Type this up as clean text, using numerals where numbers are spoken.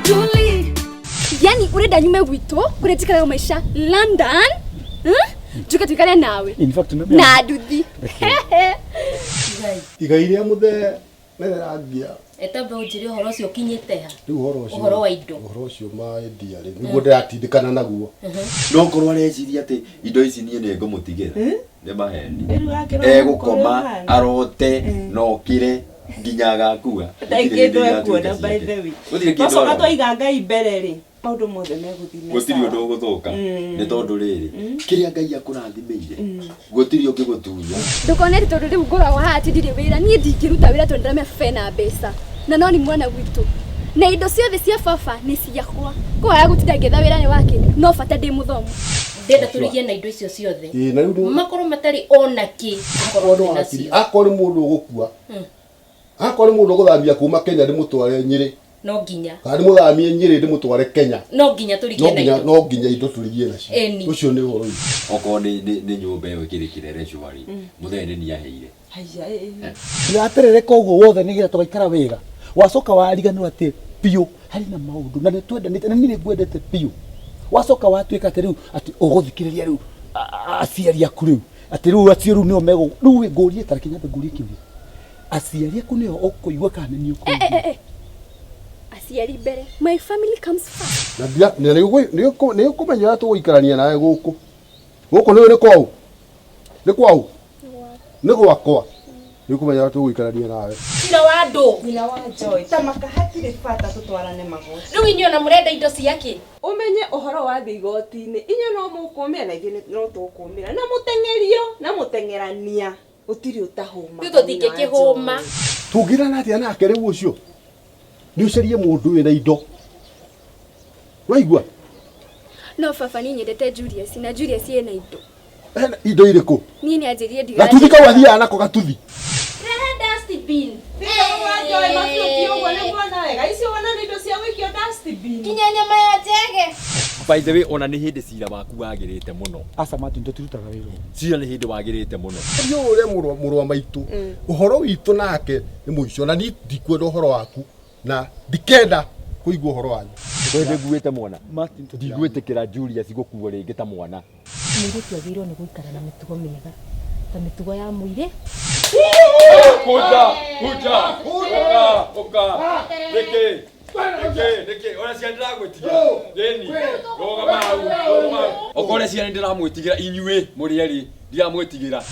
Julie. Yani urenda nyume wito, kuretikana maisha London? Juka tukale nawe. In fact na duthi. Igairia muthe neragia. Etambe ujiri horo cio kinyite ha. Riu horo ucio. Horo wa indo. Horo ucio maendia ri. Niguo ndiratindikana naguo. No korwo areciria ati indo ici nie ne ngumutigira. Ne maheni. Gukoma arote nokire nginya agakua. Ndaigendo ekuona by the way. Bacoka twiga Ngai mbere ri. Maundu mothe meguthina. Gutiri undu uguthuka. Ni tondu riri. Kiria Ngai akurathimeire. Gutiri ungigutunya. Ndukonete tondu riu ngoragwo hati ndiri wira nie ndingiruta wira tondu ndamya fena mbeca. Na no ni mwana gwitu. Na indo ciothe cia baba ni ciakwa. Koya gutinda ngitha wira ni wake. No bata ndi muthomu. Ndenda turigie na indo icio ciothe. Na riu makorwo matari ona ki. Akorwo nacio. Akori mundu ugukua. Akori mundu uguthamia kuma Kenya ndimutware Nyeri. No nginya. Kandi muthamie Nyeri ndimutware Kenya. No nginya turigie na indo. No nginya indo turigie nacio. Ucio ni horo. Oko ni nyumba yo kirikire reshwari. Muthene ni yaheire. Haya. Ndaterere koguo wothe nigira tugaikara wega. Wacoka wariganirwo ati piu hari na maundu na nitwendanite na nini ngwendete piu. Wacoka watwika ati riu ati uguthikiriria riu aciari aku riu ati riu aciari nio mego riu ngurie tariki nyambe ngurie kiuria. Aciari aku nio ukuigua kana ni ukuigua. Aciari mbere. My family comes first. Na dia ni kumenya tuguikarania nawe guku. Guku ni kwau. Ni kwau. Ni gwakwa. Ni kumenya tuguikarania nawe. Ina wando. Ina wa Joy. Tamaka hatire bata tutwarane magoti. Riu inyo na murenda indo ciake. Umenye uhoro wa thigoti-ini. Inyo no mukumira na ithuĩ no tukumira. Na mutengerio na mutengerania. Utiri utahuma. Riu tuthike kihuma. Tungirana atia nake riu ucio. Ni ucerie mundu wina indo. Waigua? No baba ni nyendete Julius na Julius ena indo. Indo iriku? Ni ni anjirie ndiga. Gatuthi ka wathia nako gatuthi. Rehe dustbin. Wa Joy mafio uguo ni mwana wega. Icio wana indo cia gwikio dustbin. Kinya nyama ya njege. By the way, ona ni hindi cira waku wagirite muno. Asa matu ndo turutaga wira. Cira ni hindi wagirite muno. Yo ure murwa maitu. Uhoro witu nake ni muico na ni ndikwenda uhoro waku na ndikenda kuigua uhoro wanyu. Kwende nguite mwana. Ndigwitikira Julius gukuo ringi ta mwana. Mwiri twagirwo ni guikara na mitugo miega. Ta mitugo ya mwiri. Oka. Reke, ona cia ndiragwitigira. Deni. Roga mau. Okore cia ndiramwitigira inyue muri eri ndiramwitigira.